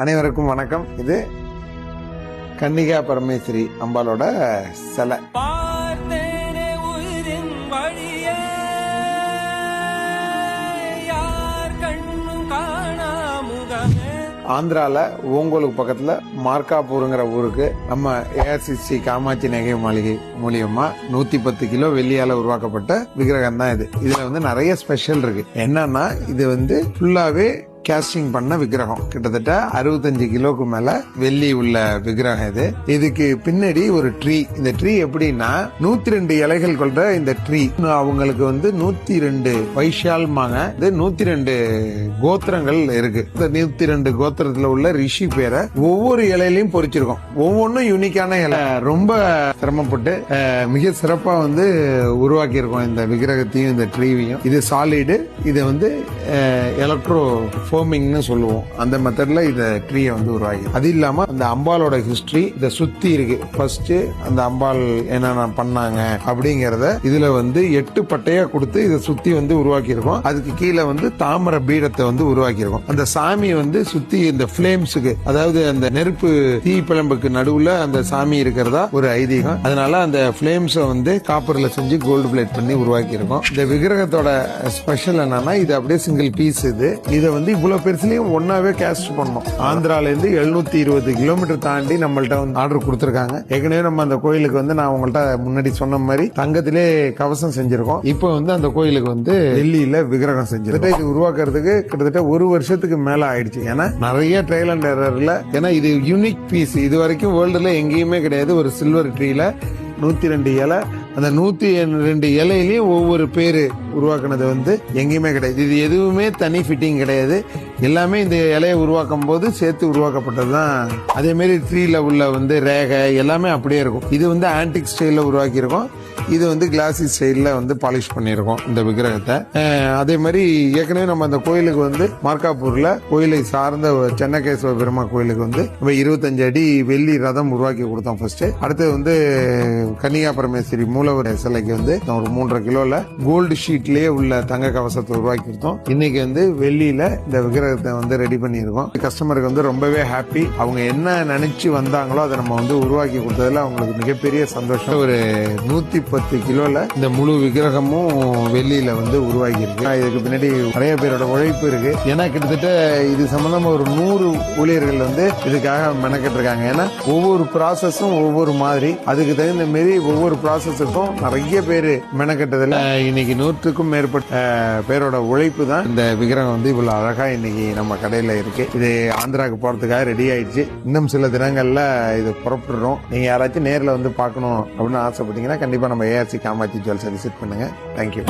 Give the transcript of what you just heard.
அனைவருக்கும் வணக்கம். இது கன்னிகா பரமேஸ்வரி அம்பாலோட சிலை. ஆந்திரால ஓங்கோலுக்கு பக்கத்துல மார்க்காப்பூருங்கிற ஊருக்கு நம்ம ஏஆர்சிசி காமாட்சி நகை மாளிகை மூலியமா 110 கிலோ வெள்ளியால உருவாக்கப்பட்ட விக்கிரகம் தான் இது. இதுல நிறைய ஸ்பெஷல் இருக்கு. என்னன்னா இது ஃபுல்லாவே கேஸ்டிங் பண்ண விக்கிரகம். கிட்டத்தட்ட 65 கிலோக்கு மேல வெள்ளி உள்ள விக்கிரகம் இது. இதுக்கு பின்னாடி ஒரு ட்ரீ. இந்த ட்ரீ எப்படின்னா 102 இலைகள் கொண்ட இந்த ட்ரீ. அவங்களுக்கு 102 வைஷால்மாங்க. இது 102 கோத்திரங்கள் இருக்கு. இந்த 102 கோத்திரத்துல உள்ள ரிஷி பேரை ஒவ்வொரு இலையிலையும் பொறிச்சிருக்கோம். ஒவ்வொன்றும் யூனிக்கான இலை. ரொம்ப சிரமப்பட்டு மிக சிறப்பா உருவாக்கி இருக்கோம் இந்த விக்கிரகத்தையும் இந்த ட்ரீவையும். இது சாலிடு. இது எலக்ட்ரோ ஃபோமிங்னு சொல்லுவோம். அந்த மெத்தட்ல இந்த ட்ரீயை உருவாகி. அது இல்லாம அந்த அம்பாலோட ஹிஸ்டரி இதை சுத்தி இருக்கு. ஃபர்ஸ்ட் அந்த அம்பாள் என்னென்ன பண்ணாங்க அப்படிங்கறத இதுல 8 பட்டையா கொடுத்து இதை சுத்தி உருவாக்கி இருக்கோம். அதுக்கு கீழே தாமரை பீடத்தை உருவாக்கி இருக்கோம். அந்த சாமி சுத்தி இந்த பிளேம்ஸுக்கு, அதாவது அந்த நெருப்பு தீ பிளம்புக்கு நடுவுல அந்த சாமி இருக்கிறதா ஒரு ஐதீகம். அதனால அந்த பிளேம்ஸை காப்பர்ல செஞ்சு கோல்டு பிளேட் பண்ணி உருவாக்கி இருக்கோம். இந்த விக்கிரகத்தோட ஸ்பெஷல் என்னன்னா இது அப்படியே சிங்கிள் பீஸ். இதை இவ்வளவு பெருசுலயும் ஒன்னாவே கேஸ்ட் பண்ணோம். ஆந்திரால இருந்து 720 கிலோமீட்டர் தாண்டி நம்மள்ட்ட ஆர்டர் கொடுத்திருக்காங்க. ஏற்கனவே நம்ம அந்த கோயிலுக்கு நான் உங்கள்ட்ட முன்னாடி சொன்ன மாதிரி தங்கத்திலே கவசம் செஞ்சிருக்கோம். இப்போ அந்த கோயிலுக்கு டெல்லியில விக்கிரகம் செஞ்சிருக்கோம். இது உருவாக்குறதுக்கு கிட்டத்தட்ட 1 வருஷத்துக்கு மேல ஆயிடுச்சு. ஏன்னா நிறைய ட்ரையல் அண்ட் எரர்ல, ஏன்னா இது யூனிக் பீஸ். இது வரைக்கும் வேர்ல்டுல எங்கேயுமே கிடையாது. ஒரு சில்வர் ட்ரீல 102 இலை, அந்த 102 இலையிலயும் ஒவ்வொரு பேரு உருவாக்குனது எங்கேயுமே கிடையாது. இது எதுவுமே தனி ஃபிட்டிங் கிடையாது. எல்லாமே இந்த இலையை உருவாக்கும் போது சேர்த்து உருவாக்கப்பட்டதுதான். அதே மாதிரி ட்ரீல உள்ள ரேகை எல்லாமே அப்படியே இருக்கும். இது ஆன்டிக் ஸ்டைல்ல உருவாக்கி இருக்கோம். இது கிளாசி ஸ்டைல்ல பாலிஷ் பண்ணிருக்கோம் இந்த விக்கிரகத்தை. அதே மாதிரி ஏற்கனவே நம்ம அந்த கோயிலுக்கு மார்க்காப்பூர்ல கோயிலை சார்ந்த சென்னகேஸ்வர பெருமாள் கோயிலுக்கு நம்ம 25 அடி வெள்ளி ரதம் உருவாக்கி கொடுத்தோம் ஃபர்ஸ்ட். அடுத்து கன்னிகா பரமேஸ்வரி மூலவர் சிலைக்கு ஒரு 3.5 கிலோல கோல்டு ஷீட்லயே உள்ள தங்க கவசத்தை உருவாக்கி கொடுத்தோம். இன்னைக்கு வெள்ளியில இந்த விக்கிரகத்தை ரெடி பண்ணிருக்கோம். கஸ்டமருக்கு ரொம்பவே ஹாப்பி. அவங்க என்ன நினைச்சு வந்தாங்களோ அதை நம்ம உருவாக்கி கொடுத்ததுல அவங்களுக்கு மிகப்பெரிய சந்தோஷம். ஒரு 110 கிலோல இந்த முழு விக்கிரகமும் வெள்ளியில உருவாகி இருக்கு. இதுக்கு பின்னாடி நிறைய பேரோட உழைப்பு இருக்கு. ஏன்னா கிட்டத்தட்ட இது சம்பந்தமா ஒரு 100 ஊழியர்கள் இதுக்காக மெனக்கிட்டு இருக்காங்க. ஏன்னா ஒவ்வொரு ப்ராசஸும் ஒவ்வொரு மாதிரி, அதுக்கு தகுந்த மாரி ஒவ்வொரு ப்ராசஸுக்கும் நிறைய பேரு மெனக்கட்டதுல இன்னைக்கு 100க்கும் மேற்பட்ட பேரோட உழைப்பு தான் இந்த விக்கிரகம் இவ்வளவு அழகா இன்னைக்கு நம்ம கடையில இருக்கு. இது ஆந்திராவுக்கு போறதுக்காக ரெடி ஆயிடுச்சு. இன்னும் சில தினங்கள்ல இது புறப்படுறோம். நீங்க யாராச்சும் நேர்ல பார்க்கணும் அப்படின்னு ஆசைப்பட்டீங்கன்னா கண்டிப்பா நம்ம ஏஆர்சி காமாட்சி ஜுவல்ஸை விசிட் பண்ணுங்க. தேங்க்யூ.